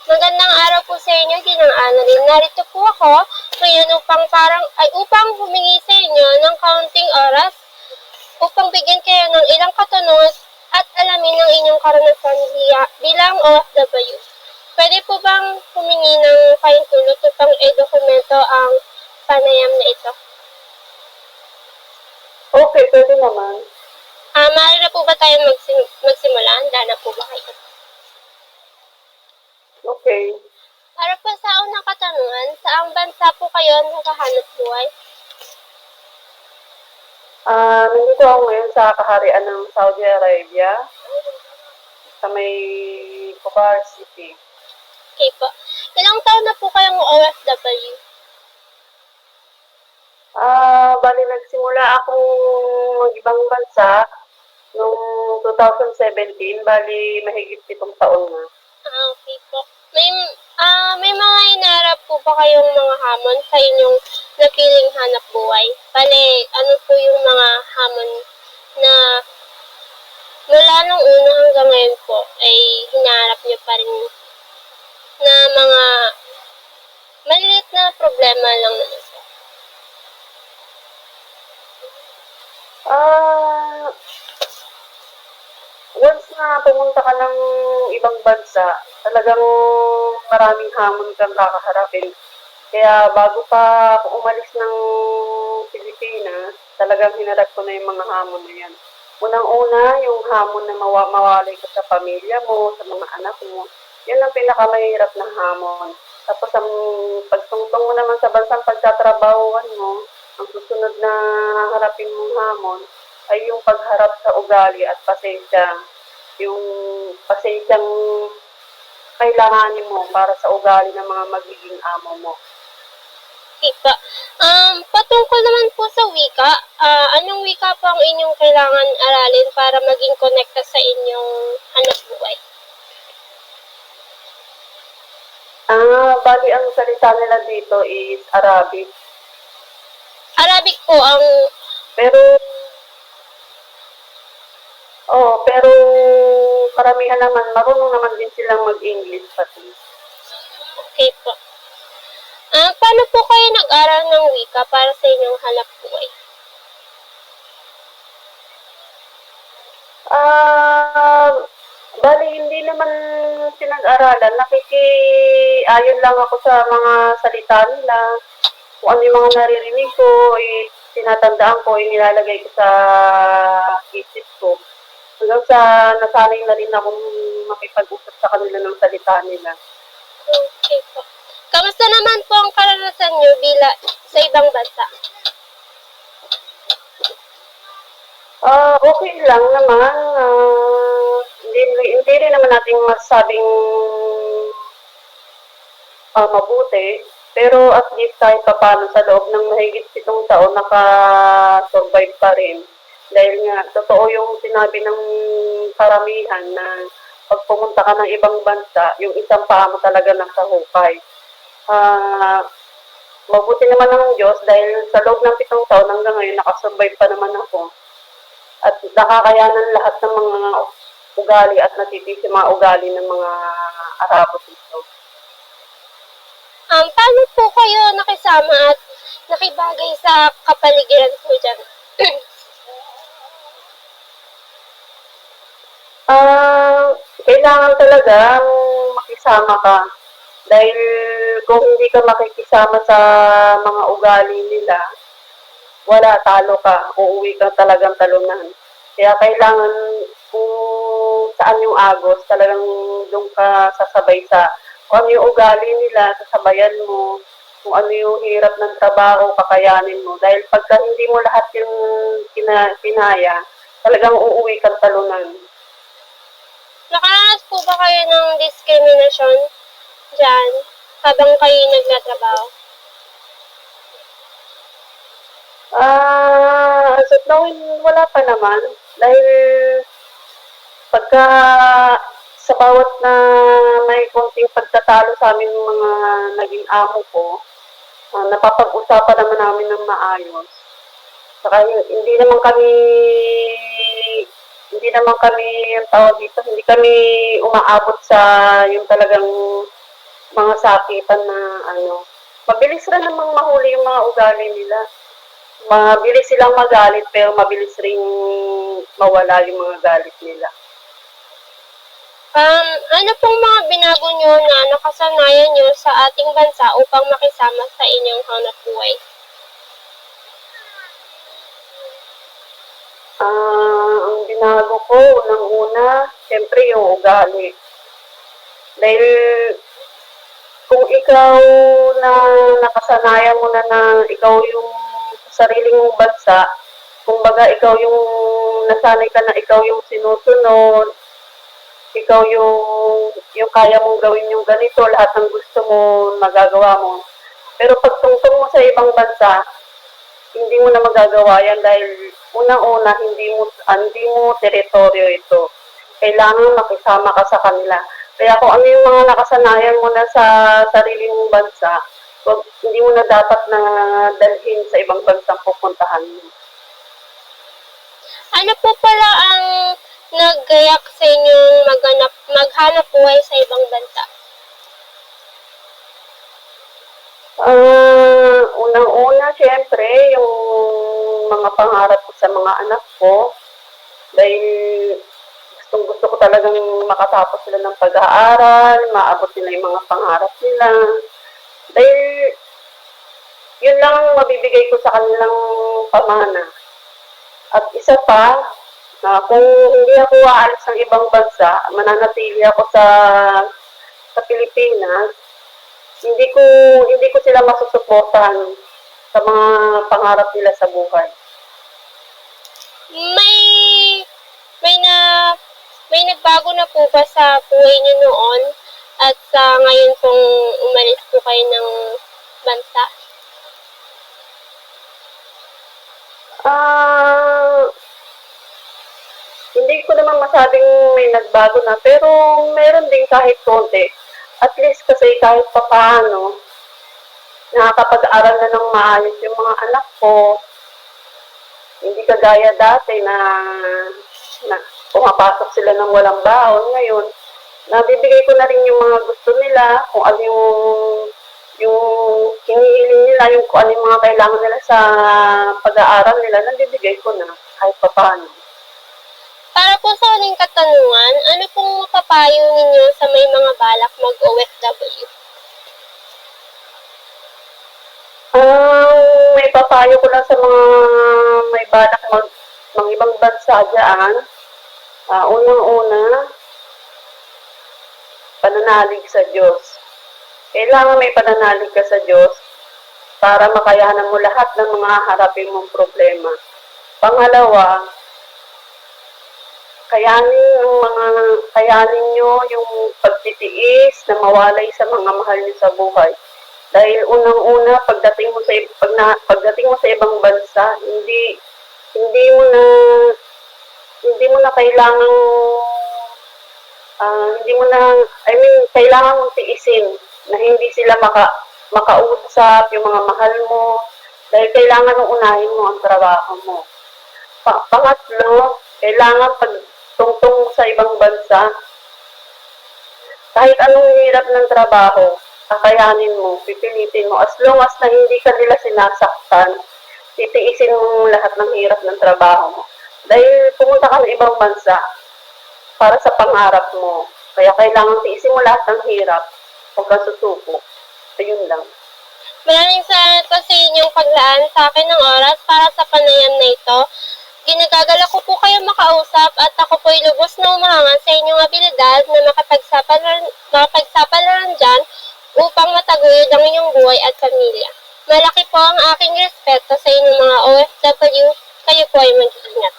Magandang araw po sa inyo, Ginang Annalyn. Narito po ako ngayon upang humingi sa inyo ng kaunting oras upang bigyan kayo ng ilang katanungan at alamin ang inyong karanasan bilang OFW. Pwede po bang humingi ng pahintulot upang i-dokumento ang panayam na ito? Okay, pwede naman. Maaari na po ba tayo magsimula? Handa na po ba kayo? Okay. Para po sa unang katanungan, saang bansa po kayo nakahanap buhay? Nandito ako ngayon sa kaharian ng Saudi Arabia, sa may Khobar City. Okay po. Ilang taon na po kayong OFW? Bali nagsimula akong mag-ibang bansa noong 2017, bali mahigit 7 taon na. Okay po. May mga inarap po ba kayong mga hamon sa inyong napiling hanap buhay? Bale, ano po yung mga hamon na mula nung una hanggang ngayon po ay hinaharap niyo pa rin na mga maliit na problema lang naman po? Once na pumunta ka ng ibang bansa, talagang maraming hamon kang kakaharapin. Kaya bago pa ako umalis ng Pilipinas, talagang hinarap ko na yung mga hamon na yan. Unang-una, yung hamon na mawalay ka sa pamilya mo, sa mga anak mo. Yan ang pinakamahirap na hamon. Tapos ang pagtungtong mo naman sa bansang pagtatrabahuan mo, ang susunod na harapin mong hamon ay yung pagharap sa ugali at pasensya. Yung pasensyang kailanganin mo para sa ugali ng mga magiging amo mo. Okay po. Patungkol naman po sa wika, anong wika po ang inyong kailangan aralin para maging connected sa inyong hanap buhay? Bali ang salita nila dito is Arabic. Arabic po ang... Pero karamihan naman, marunong naman din silang mag-English pati. Okay po. Paano po kayo nag-aral ng wika para sa inyong hanap buhay? Bali, hindi naman pinag-aralan. Nakikiayon lang ako sa mga salita nila. Kung ano yung mga naririnig ko, tinatandaan ko, nilalagay ko sa isip ko. Hanggang sa nasanay na rin akong makipag-usap sa kanila ng salita nila. Okay po. Kamusta naman po ang karanasan nyo sa ibang bansa? Okay lang naman. Hindi rin naman natin masabing mabuti. Pero at least kahit paano sa loob ng mahigit 7 taon, naka-survive pa rin. Dahil nga, totoo yung sinabi ng karamihan na pag pumunta ka ng ibang bansa, yung isang paa mo talaga nasa hukay. Mabuti naman ng Diyos dahil sa loob ng 7 taon hanggang ngayon, nakasurvive pa naman ako. At nakakayanan lahat ng mga ugali at natitisi mga ugali ng mga Arabo dito. Paano po kayo nakisama at nakibagay sa kapaligiran po dyan? Kailangan talaga makisama ka. Dahil kung hindi ka makikisama sa mga ugali nila, wala, talo ka. Uuwi ka talagang talunan. Kaya kailangan kung saan yung agos, talagang doon ka sasabay sa kung ano yung ugali nila, sasabayan mo. Kung ano yung hirap ng trabaho, kakayanin mo. Dahil pagka hindi mo lahat yung kinaya, talagang uuwi kang talunan. Nakaranas po ba kayo ng discrimination dyan habang kayo nagtatrabaho? Sa tlawin, wala pa naman. Dahil pagka sa bawat na may konting pagtatalo sa amin ng mga naging amo ko, napapag-usapan naman namin ng maayos. Saka hindi naman kami yung tawag dito, hindi kami umaabot sa yung talagang mga sakitan na mabilis rin namang mahuli yung mga ugali nila. Mabilis silang magalit pero mabilis ring mawala yung mga galit nila. Ano pong mga binago nyo na nakasanayan nyo sa ating bansa upang makisama sa inyong hanap buhay? Ang binago ko, unang-una, siyempre yung ugali. Dahil kung ikaw na nakasanayan mo na ikaw yung sarili mong bansa, kumbaga ikaw yung nasanay ka na ikaw yung sinusunod, ikaw yung kaya mong gawin yung ganito, lahat ng gusto mo, magagawa mo. Pero pag tungtong mo sa ibang bansa, hindi mo na magagawa yan dahil unang-una, hindi mo teritoryo ito. Kailangan makisama ka sa kanila. Kaya kung ano yung mga nakasanayan mo na sa sarili mong bansa, hindi mo na dapat na dalhin sa ibang bansang pupuntahan mo. Ano po pala ang naggayak sa inyong maghanap buhay sa ibang bansa? Unang-una, syempre, yung mga pangarap ko sa mga anak ko. Dahil gusto ko talagang makatapos sila ng pag-aaral, maabot nila yung mga pangarap nila. Dahil yun lang ang mabibigay ko sa kanilang pamana. At isa pa, kung hindi ako aalis ng ibang bansa, mananatili ako sa Pilipinas, hindi ko sila masusuportahan sa mga pangarap nila sa buhay. May nagbago na po ba sa buhay niyo noon at sa ngayon pong umalis po kayo ng bansa? Hindi ko naman masabing may nagbago na, pero meron din kahit konti. At least kasi kahit papaano, nakakapag-aral na ng maayos yung mga anak ko. Hindi kagaya dati na pumapasok sila ng walang baon. Ngayon, nabibigay ko na rin yung mga gusto nila, kung ano yung hinihiling nila, kung ano yung mga kailangan nila sa pag-aaral nila, nabibigay ko na kahit papaano. Para po sa huling katanungan, ano pong mapapayo ninyo sa may mga balak mag-OFW? May papayo ko lang sa mga may balak mga ibang bansa dyan. Unang-una, pananalig sa Diyos. Kailangan may pananalig ka sa Diyos para makayanan mo lahat ng mga harapin mong problema. Pangalawa, kayanin nyo yung pagtitiis na mawalay sa mga mahal nyo sa buhay. Dahil unang-una, pagdating mo sa ibang bansa, hindi mo na kailangan mong tiisin na hindi sila makausap, yung mga mahal mo, dahil kailangan mong unahin mo ang trabaho mo. Pangatlo, kailangan pag tungtong mo sa ibang bansa, kahit anong hirap ng trabaho, kakayanin mo, pipilitin mo. As long as na hindi ka nila sinasaktan, titiisin mo lahat ng hirap ng trabaho mo. Dahil pumunta ka ng ibang bansa para sa pangarap mo. Kaya kailangan tiisin mo lahat ng hirap. Huwag kang susuko. Ayun lang. Maraming salamat po sa inyong paglaan sa akin ng oras para sa panayam na ito. Ginagagala ko po kayo makausap at ako po'y lubos na umahanga sa inyong abilidad na makapagsapalaran dyan upang mataguyod ang inyong buhay at pamilya. Malaki po ang aking respeto sa inyong mga OFW. Kayo po ay mag-iingat.